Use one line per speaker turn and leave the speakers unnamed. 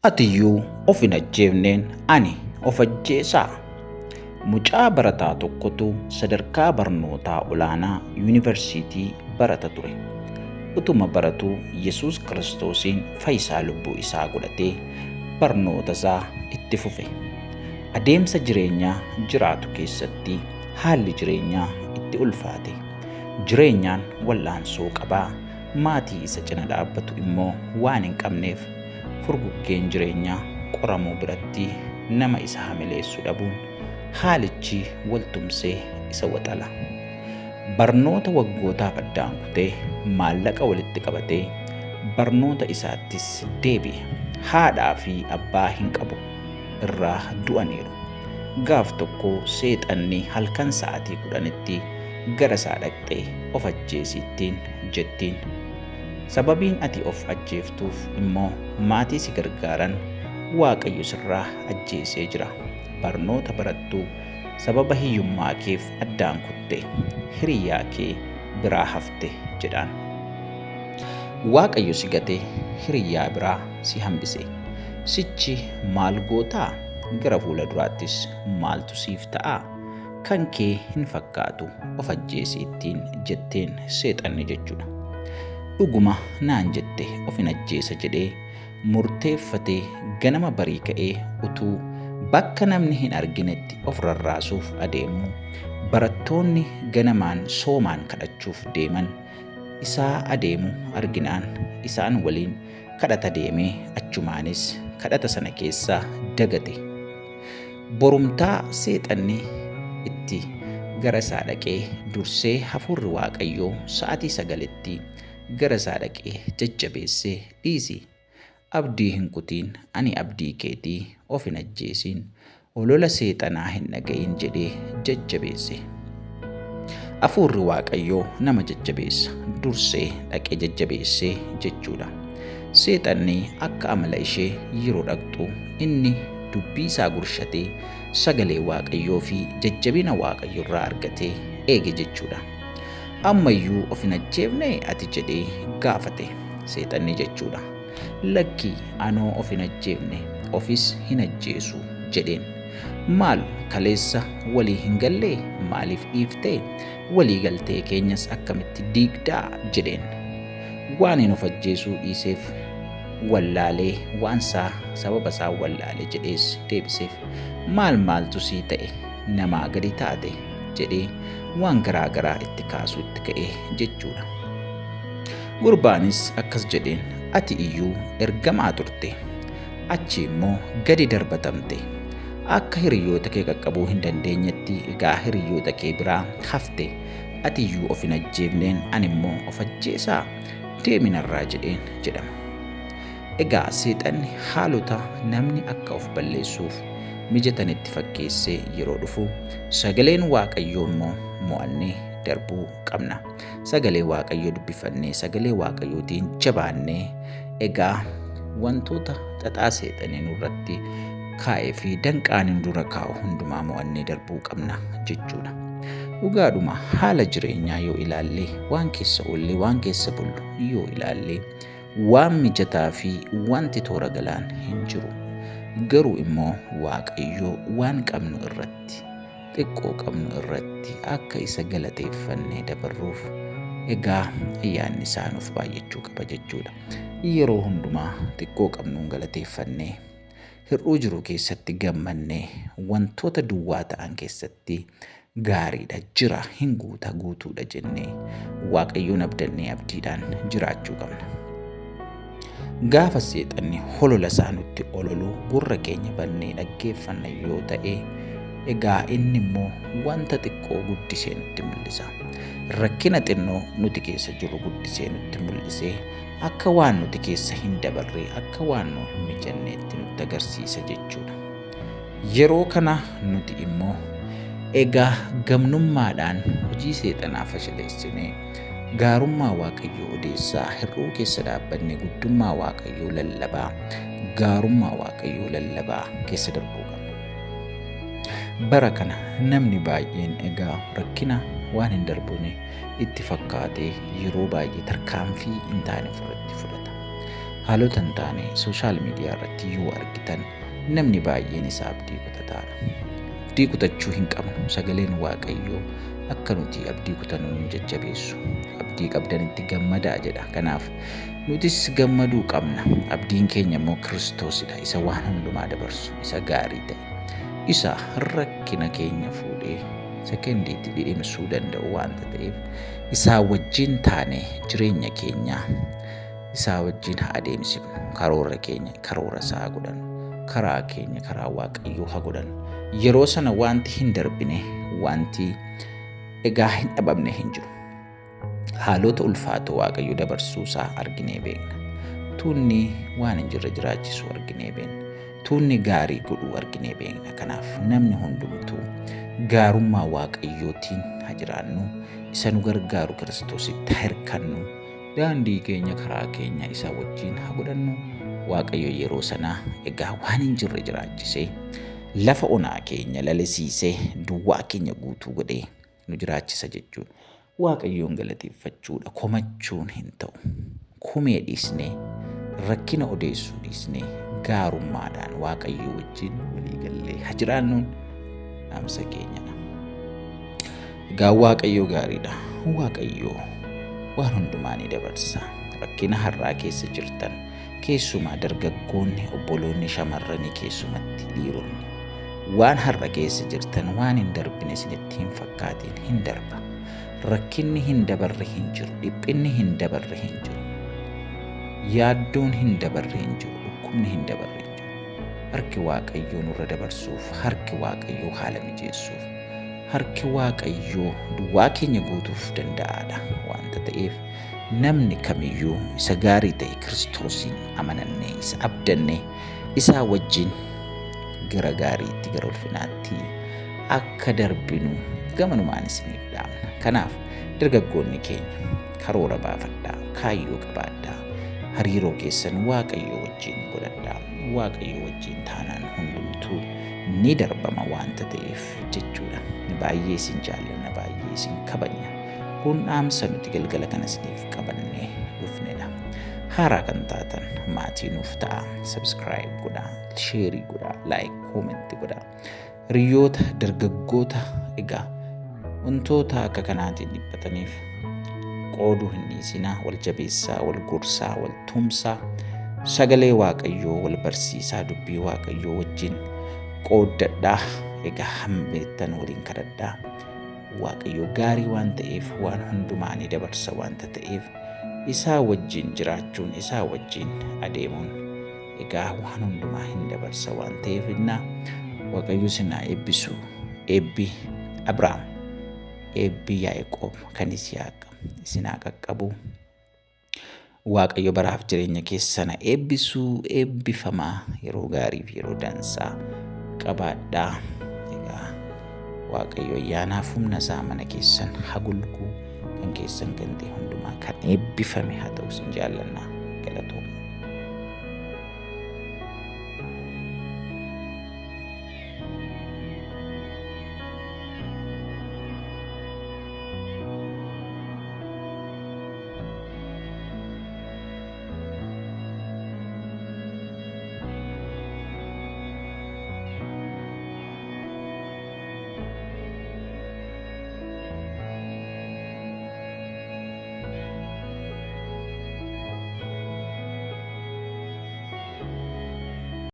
Atiyyuu of hin ajjeefneen ani of ajjeesaa. Mucaa barataa tokkotu sadarkaa barnootaa olaanaa yuunivarsiitii barata ture. Utuma baratuu Yesuus Kiristoosiin fayyisaa lubbuu isaa godhatee barnoota isaa itti fufe. Adeemsa jireenyaa jiraatu keessatti haalli jireenyaa itti ulfaate. Jireenyaan wal'aansoo qabaa. Maatii isa cina dhaabbatu immoo waan hin qabneef furguggeen jireenyaa qoramuu biratti nama isa hamileessu dhabuun haalichi waltumsee isa waxala. Barnoota waggootaaf addaan kutee maallaqa walitti qabatee barnoota isaattis deebi'e. Haadhaa fi abbaa hin qabu, irraa du'aniiru. Gaaf tokko seexanni halkan sa'aatii 10tti gara isaa dhaqxee of ajjeesittiin jettiin. Sababiin ati of ajjeeftuuf immoo maatii si gargaaran Waaqayyo sirraa ajjeesee jira. Barnoota barattuu sababa hiyyummaa keef addaan kutte, hiriyaa kee biraa hafte jedhaan. Waaqayyo si gatee hiriyaa biraa si hambise. Sichi maal gootaa? Gara fuula duraattis maaltu siif ta'aa? Kan kee hin fakkaatu of ajjeesittiin jetteen seexanni jechuudha. Dhuguma naan jette of hin ajjeesa jedhee murteeffatee ganama barii ka'ee utuu bakka namni hin arginetti of rarraasuuf adeemu barattoonni ganamaan soomaan kadhachuuf deeman isaa adeemu arginaan isaan waliin kadhata deemee achumaanis kadhata sana keessaa dagate. Borumtaa seexanni itti gara isaa dhaqee dursee hafuurri Waaqayyoo sa'aatii 9tti gara isaa dhaqee jajjabeessee dhiisi. Abdii hin kutiin, ani abdii keetii, of hin ajjeesiin, olola seexanaa hin dhaga'iin jedhee jajjabeesse. Hafuurri Waaqayyoo nama jajjabeessa, dursee dhaqee jajjabeessee jechuudha. Seexanni akka amala ishee yeroo dhaqxu inni dubbii isaa gurshatee sagalee Waaqayyoo fi jajjabina Waaqayyoo irraa argatee eege jechuudha. Ammayyuu of hin ajjeefne ati jedhee gaafate seexanni jechuudha. Lakkii anoo of hin ajjeefne ofis hin ajjeesu jedheen. Maal kaleessa walii hin gallee? Maaliif dhiiftee? Walii galtee keenyas akkamitti diigdaa jedheen. Waan hin of ajjeesuu dhiiseef wallaalee waansaa sababa isaa wallaalee jedhees deebiseef. Maaltu sii ta'e? Namaa gadi taate jedhee waan garaa garaa itti kaasuutti ka'ee jechuudha. Gurbaanis akkas jedheen, ati iyyuu ergamaa turte, achi immoo gadi darbatamte. Akka hiriyoota kee qaqqabuu hin dandeenyetti egaa hiriyoota kee biraa hafte. Ati iyyuu of hin ajjeefneen ani immoo of ajjeesaa? Deeminarraa jedheen jedhama. Egaa seexanni haalota namni akka of balleessuuf mijatanitti fakkeessee yeroo dhufu sagaleen Waaqayyoo immoo mo'annee darbuu qabna. Sagalee Waaqayyoo dubbifannee sagalee Waaqayyootiin jabaannee egaa wantoota xaxaa seexanii nurratti kaa'ee fi danqaan dura kaa'u hundumaa mo'annee darbuu qabna jechuudha. Dhugaadhuma haala jireenyaa yoo ilaalle, waan keessa oollee waan keessa bullu yoo ilaalle, waan mijataa fi wanti toora galaan hin jiru. Garuu immoo Waaqayyoo waan qabnu irratti, xiqqoo qabnu irratti akka isa galateeffannee dabarruuf egaa ayyaanni isaa nuuf baay'achuu qaba jechuudha. Yeroo hundumaa xiqqoo qabnuun galateeffannee, hir'uu jiru keessatti gammannee, wantoota duwwaa ta'an keessatti gaariidha, jira, hin guuta, guutuudha jennee Waaqayyoon abdannee abdiidhaan jiraachuu qabna. Gaafa seexanni holola isaa nutti ololu gurra keenya bannee dhaggeeffanna yoo ta'e, egaa inni immoo wanta xiqqoo guddisee nutti mul'isa. Rakkina xinnoo nuti keessa jiru guddisee nutti mul'isee akka waan nuti keessa hin dabarree, akka waan nu hin mijanneetti nutti agarsiisa jechuudha. Yeroo kana nuti immoo egaa gamnummaadhaan hojii seexanaa fashaleessinee gaarummaa Waaqayyoo odeessaa, hir'uu keessa dhaabbannee guddummaa Waaqayyoo lallabaa, gaarummaa Waaqayyoo lallabaa keessa darbuu qabna. Bara kana namni baay'een egaa rakkina waan hin darbine itti fakkaatee yeroo baay'ee tarkaanfii hin taane fudhata. haalota hin taane sooshaal miidiyaa irratti yoo argitan namni baay'een isaa abdii kutataadha. Abdii kutachuu hin qabnu. Sagaleen Waaqayyoo akka nuti abdii kutannu nu jajjabeessu. Abdii qabdanitti gammadaa jedha. Kanaaf nutis gammaduu qabna. Abdiin keenya immoo Kiristoosidha. Isa waan hundumaa dabarsu, isa gaarii ta'e, isa rakkina keenya fuudhee sekendiitti dhidhimsuu danda'u waanta ta'eef isaa wajjin taane jireenya keenya isaa wajjin haa adeemsifnu. Karoora keenya karoora isaa godhannu. Karaa keenya karaa Waaqayyoo haa godhannu. Yeroo sana wanti hin darbine, wanti egaa hin dhabamne hin jiru. Haalota ulfaatoo Waaqayyo dabarsuu isaa arginee beekna. Tuunni waan hin jirre jiraachisu arginee beekna. Tuunni gaarii godhuu arginee beekna. Kanaaf namni hundumtuu gaarummaa Waaqayyootiin haa jiraannu. Isa nu gargaaru Kiristoositti haa hirkannu. Daandii keenya karaa keenya isa wajjin haa godhannu. Waaqayyo yeroo sanaa egaa waan hin jirre jiraachisee lafa onaa keenya lalisiisee duwwaa keenya guutuu godhee nu jiraachisa jechuudha. Waaqayyoon galateeffachuudha. Komachuun hin ta'u. Kumee dhiisnee rakkina odeessuu dhiisnee gaarummaadhaan Waaqayyo wajjin waliigallee haa jiraannuun dhaamsa keenyadha. Egaa Waaqayyo gaariidha. Waaqayyo waan hundumaa ni dabarsa. Rakkina har'aa keessa jirtan keessumaa dargaggoonni, obboloonni, shamarranii, keessumatti dhiironni waan har'a keessa jirtan waan hin darbine isinitti hin fakkaatiin hin darba. Rakkinni hin dabarre hin jiru. Dhiphinni hin dabarre hin jiru. Yaaddoon hin dabarre hin jiru. Dhukkubni hin dabarre hin jiru. Harki Waaqayyoo nurra dabarsuuf, harki Waaqayyoo haala mijeessuuf, harki Waaqayyoo duwwaa keenya guutuuf danda'aadha waanta ta'eef namni kamiyyuu isa gaarii ta'e Kiristoosiin amanannee isa abdannee isaa wajjin gara gaariitti gara ulfinaatti akka darbinu gamanumaan isiniif dhaamna. Kanaaf dargaggoonni keenya karoora baafadhaa, kaayyoo qabaadhaa, hariiroo keessan Waaqayyoo wajjin godhadhaa. Waaqayyoo wajjin taanaan hundumtuu ni darbama waanta ta'eef jechuudha. Baay'ee isin jaallanna, baay'ee isin kabajna. Kun dhaamsa nuti galgala kana isiniif qabannee dhufnedha. Haaraa kan taatan maatii nuuf ta'a. Subscribe godhaa, sheerii godhaa, like, comment godhaa. Hiriyoota, dargaggoota egaa wantoota akka kanaatiin dhiphataniif qooduu hin dhiisinaa. Wal jabeessaa, wal gorsaa, wal tumsaa. Sagalee Waaqayyoo wal barsiisaa, dubbii Waaqayyoo wajjin qooddadhaa. Egaa hambeettan waliin kadhadhaa. Waaqayyo gaarii waan ta'eef waan hundumaa ni dabarsa waanta ta'eef isaa wajjin jiraachuun, isaa wajjin adeemuun egaa waan hundumaa hin dabarsa waan ta'eef Waaqayyo isin haa eebbisu. Eebbi Abrahaam, eebbi Yaaqoob kan isin haa qaqqabu. Waaqayyo baraaf jireenya keessan eebbisuu, eebbifamaa, yeroo gaarii fi yeroo dansaa qabaadhaa. Waaqayyo ayyaanaaf humna isaa mana keessan haa gulguu. Kan keessan kan ta'e hundumaa kan eebbifame haa ta'u isin jaallanna.